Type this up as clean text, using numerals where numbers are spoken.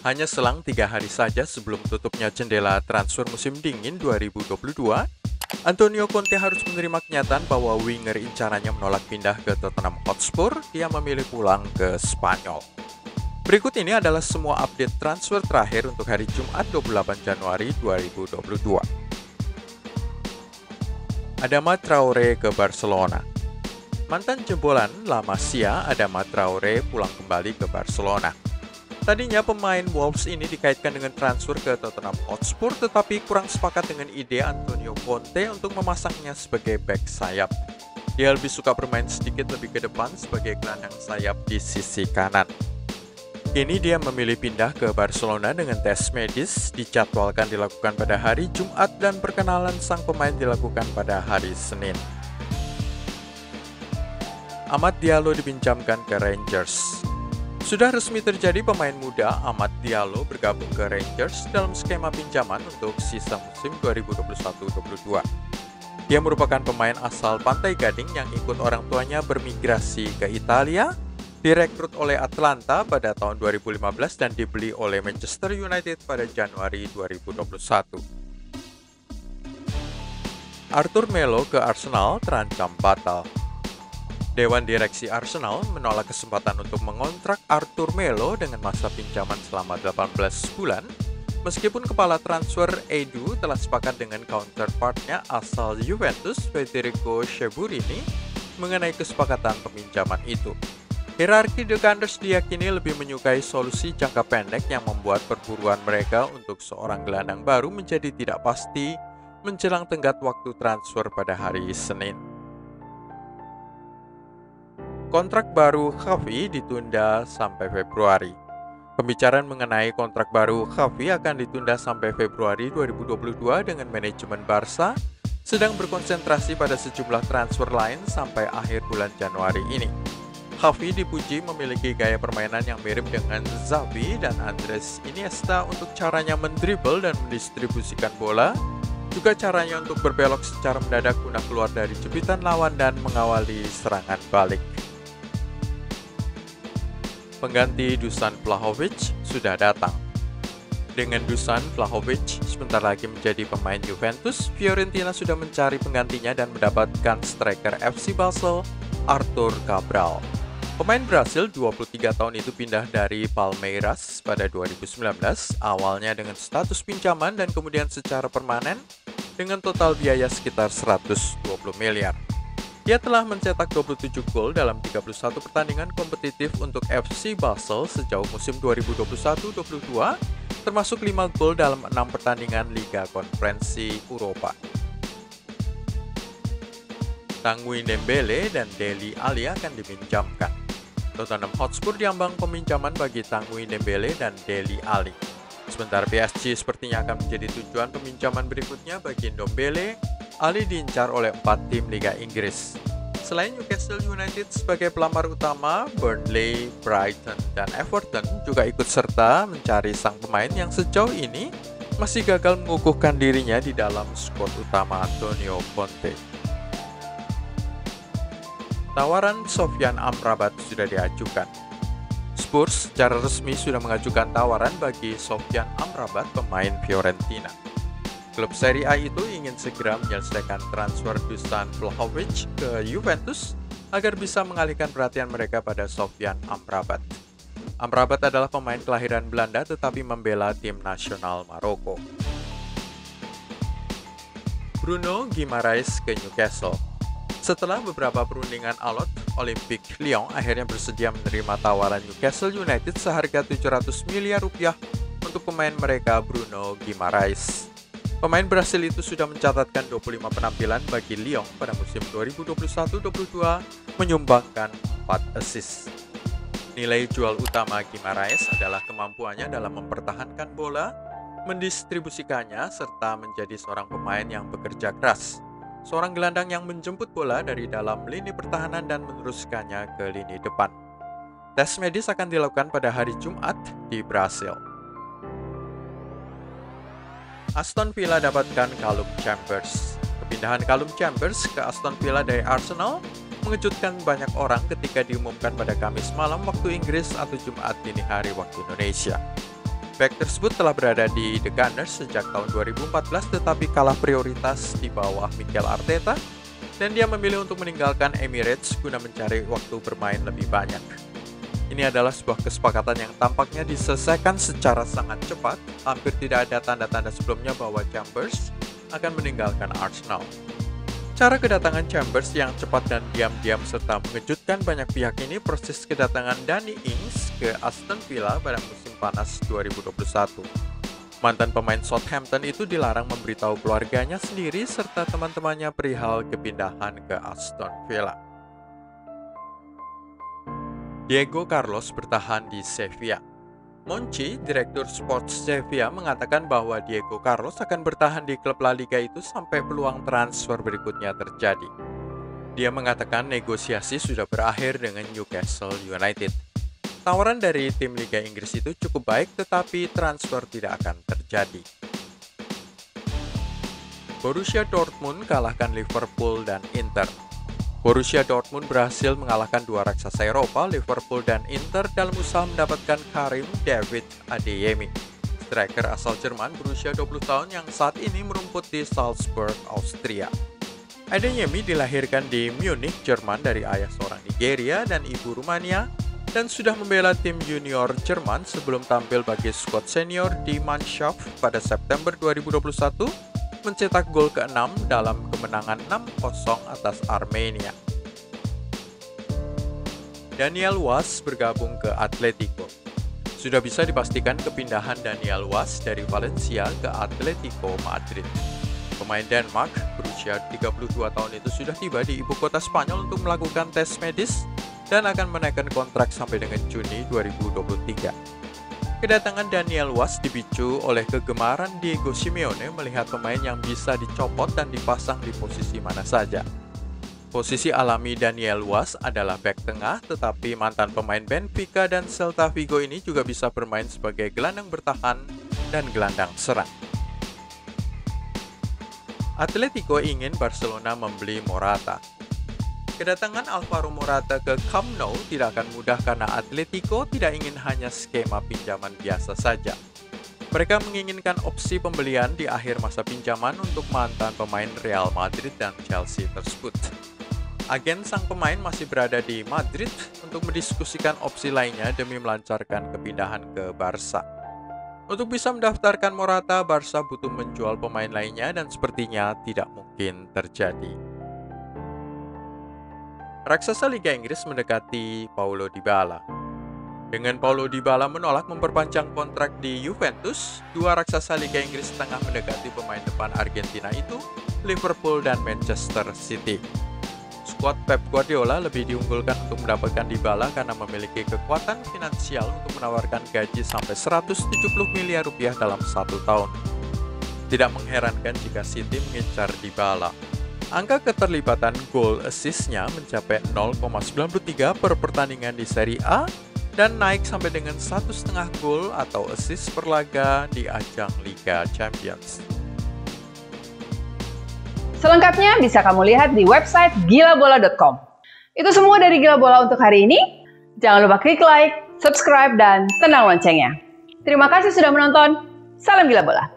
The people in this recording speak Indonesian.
Hanya selang 3 hari saja sebelum tutupnya jendela transfer musim dingin 2022, Antonio Conte harus menerima kenyataan bahwa winger incarannya menolak pindah ke Tottenham Hotspur. Dia memilih pulang ke Spanyol. Berikut ini adalah semua update transfer terakhir untuk hari Jumat 28 Januari 2022. Adama Traore ke Barcelona. Mantan jebolan La Masia, Adama Traore pulang kembali ke Barcelona. Tadinya pemain Wolves ini dikaitkan dengan transfer ke Tottenham Hotspur, tetapi kurang sepakat dengan ide Antonio Conte untuk memasangnya sebagai bek sayap. Dia lebih suka bermain sedikit lebih ke depan sebagai gelandang sayap di sisi kanan. Kini dia memilih pindah ke Barcelona dengan tes medis dijadwalkan dilakukan pada hari Jumat dan perkenalan sang pemain dilakukan pada hari Senin. Amad Diallo dipinjamkan ke Rangers. Sudah resmi terjadi, pemain muda Amad Diallo bergabung ke Rangers dalam skema pinjaman untuk sisa musim 2021-22. Dia merupakan pemain asal Pantai Gading yang ikut orang tuanya bermigrasi ke Italia, direkrut oleh Atlanta pada tahun 2015 dan dibeli oleh Manchester United pada Januari 2021. Arthur Melo ke Arsenal terancam batal. Dewan Direksi Arsenal menolak kesempatan untuk mengontrak Arthur Melo dengan masa pinjaman selama 18 bulan, meskipun kepala transfer Edu telah sepakat dengan counterpartnya asal Juventus, Federico Cheburini, mengenai kesepakatan peminjaman itu. Hierarki The Gunners diyakini lebih menyukai solusi jangka pendek yang membuat perburuan mereka untuk seorang gelandang baru menjadi tidak pasti menjelang tenggat waktu transfer pada hari Senin. Kontrak baru Xavi ditunda sampai Februari. Pembicaraan mengenai kontrak baru Xavi akan ditunda sampai Februari 2022 dengan manajemen Barca sedang berkonsentrasi pada sejumlah transfer lain sampai akhir bulan Januari ini. Xavi dipuji memiliki gaya permainan yang mirip dengan Xavi dan Andres Iniesta untuk caranya mendribble dan mendistribusikan bola, juga caranya untuk berbelok secara mendadak guna keluar dari jepitan lawan dan mengawali serangan balik. Pengganti Dusan Vlahovic sudah datang. Dengan Dusan Vlahovic sebentar lagi menjadi pemain Juventus, Fiorentina sudah mencari penggantinya dan mendapatkan striker FC Basel, Arthur Cabral. Pemain Brasil 23 tahun itu pindah dari Palmeiras pada 2019, awalnya dengan status pinjaman dan kemudian secara permanen dengan total biaya sekitar 120 miliar. Dia telah mencetak 27 gol dalam 31 pertandingan kompetitif untuk FC Basel sejauh musim 2021-22, termasuk 5 gol dalam 6 pertandingan Liga Konferensi Eropa. Tanguy Ndombele dan Dele Alli akan dipinjamkan. Tottenham Hotspur diambang peminjaman bagi Tanguy Ndombele dan Dele Alli. Sementara PSG sepertinya akan menjadi tujuan peminjaman berikutnya bagi Ndombele. Ali diincar oleh 4 tim Liga Inggris. Selain Newcastle United sebagai pelamar utama, Burnley, Brighton, dan Everton juga ikut serta mencari sang pemain yang sejauh ini masih gagal mengukuhkan dirinya di dalam skuad utama Antonio Conte. Tawaran Sofyan Amrabat sudah diajukan. Spurs secara resmi sudah mengajukan tawaran bagi Sofyan Amrabat, pemain Fiorentina. Klub Serie A itu ingin segera menyelesaikan transfer Dusan Vlahovic ke Juventus agar bisa mengalihkan perhatian mereka pada Sofyan Amrabat. Amrabat adalah pemain kelahiran Belanda tetapi membela tim nasional Maroko. Bruno Guimaraes ke Newcastle. Setelah beberapa perundingan alot, Olympique Lyon akhirnya bersedia menerima tawaran Newcastle United seharga 700 miliar rupiah untuk pemain mereka Bruno Guimaraes. Pemain Brasil itu sudah mencatatkan 25 penampilan bagi Lyon pada musim 2021-22, menyumbangkan 4 assist. Nilai jual utama Guimaraes adalah kemampuannya dalam mempertahankan bola, mendistribusikannya, serta menjadi seorang pemain yang bekerja keras. Seorang gelandang yang menjemput bola dari dalam lini pertahanan dan meneruskannya ke lini depan. Tes medis akan dilakukan pada hari Jumat di Brasil. Aston Villa dapatkan Callum Chambers. Kepindahan Callum Chambers ke Aston Villa dari Arsenal mengejutkan banyak orang ketika diumumkan pada Kamis malam waktu Inggris atau Jumat dini hari waktu Indonesia. Bek tersebut telah berada di The Gunners sejak tahun 2014 tetapi kalah prioritas di bawah Mikel Arteta dan dia memilih untuk meninggalkan Emirates guna mencari waktu bermain lebih banyak. Ini adalah sebuah kesepakatan yang tampaknya diselesaikan secara sangat cepat, hampir tidak ada tanda-tanda sebelumnya bahwa Chambers akan meninggalkan Arsenal. Cara kedatangan Chambers yang cepat dan diam-diam serta mengejutkan banyak pihak ini persis kedatangan Danny Ings ke Aston Villa pada musim panas 2021. Mantan pemain Southampton itu dilarang memberitahu keluarganya sendiri serta teman-temannya perihal kepindahan ke Aston Villa. Diego Carlos bertahan di Sevilla. Monchi, Direktur Sports Sevilla, mengatakan bahwa Diego Carlos akan bertahan di klub La Liga itu sampai peluang transfer berikutnya terjadi. Dia mengatakan negosiasi sudah berakhir dengan Newcastle United. Tawaran dari tim Liga Inggris itu cukup baik tetapi transfer tidak akan terjadi. Borussia Dortmund kalahkan Liverpool dan Inter. Borussia Dortmund berhasil mengalahkan dua raksasa Eropa, Liverpool dan Inter, dalam usaha mendapatkan Karim David Adeyemi, striker asal Jerman berusia 20 tahun yang saat ini merumput di Salzburg, Austria. Adeyemi dilahirkan di Munich, Jerman dari ayah seorang Nigeria dan ibu Rumania, dan sudah membela tim junior Jerman sebelum tampil bagi skuad senior di Mannschaft pada September 2021, mencetak gol ke-6 dalam kemenangan 6-0 atas Armenia. Daniel Was bergabung ke Atletico. Sudah bisa dipastikan kepindahan Daniel Was dari Valencia ke Atletico Madrid. Pemain Denmark berusia 32 tahun itu sudah tiba di ibu kota Spanyol untuk melakukan tes medis dan akan menaikkan kontrak sampai dengan Juni 2023. Kedatangan Daniel Was dipicu oleh kegemaran Diego Simeone melihat pemain yang bisa dicopot dan dipasang di posisi mana saja. Posisi alami Daniel Was adalah bek tengah, tetapi mantan pemain Benfica dan Celta Vigo ini juga bisa bermain sebagai gelandang bertahan dan gelandang serang. Atletico ingin Barcelona membeli Morata. Kedatangan Alvaro Morata ke Camp Nou tidak akan mudah karena Atletico tidak ingin hanya skema pinjaman biasa saja. Mereka menginginkan opsi pembelian di akhir masa pinjaman untuk mantan pemain Real Madrid dan Chelsea tersebut. Agen sang pemain masih berada di Madrid untuk mendiskusikan opsi lainnya demi melancarkan kepindahan ke Barca. Untuk bisa mendaftarkan Morata, Barca butuh menjual pemain lainnya dan sepertinya tidak mungkin terjadi. Raksasa Liga Inggris mendekati Paulo Dybala. Dengan Paulo Dybala menolak memperpanjang kontrak di Juventus, dua raksasa Liga Inggris tengah mendekati pemain depan Argentina itu, Liverpool dan Manchester City. Skuad Pep Guardiola lebih diunggulkan untuk mendapatkan Dybala karena memiliki kekuatan finansial untuk menawarkan gaji sampai 170 miliar rupiah dalam 1 tahun. Tidak mengherankan jika City mengincar Dybala. Angka keterlibatan gol assist-nya mencapai 0,93 per pertandingan di Serie A dan naik sampai dengan 1,5 gol atau assist per laga di ajang Liga Champions. Selengkapnya bisa kamu lihat di website gilabola.com. Itu semua dari Gila Bola untuk hari ini. Jangan lupa klik like, subscribe, dan tenang loncengnya. Terima kasih sudah menonton. Salam Gila Bola.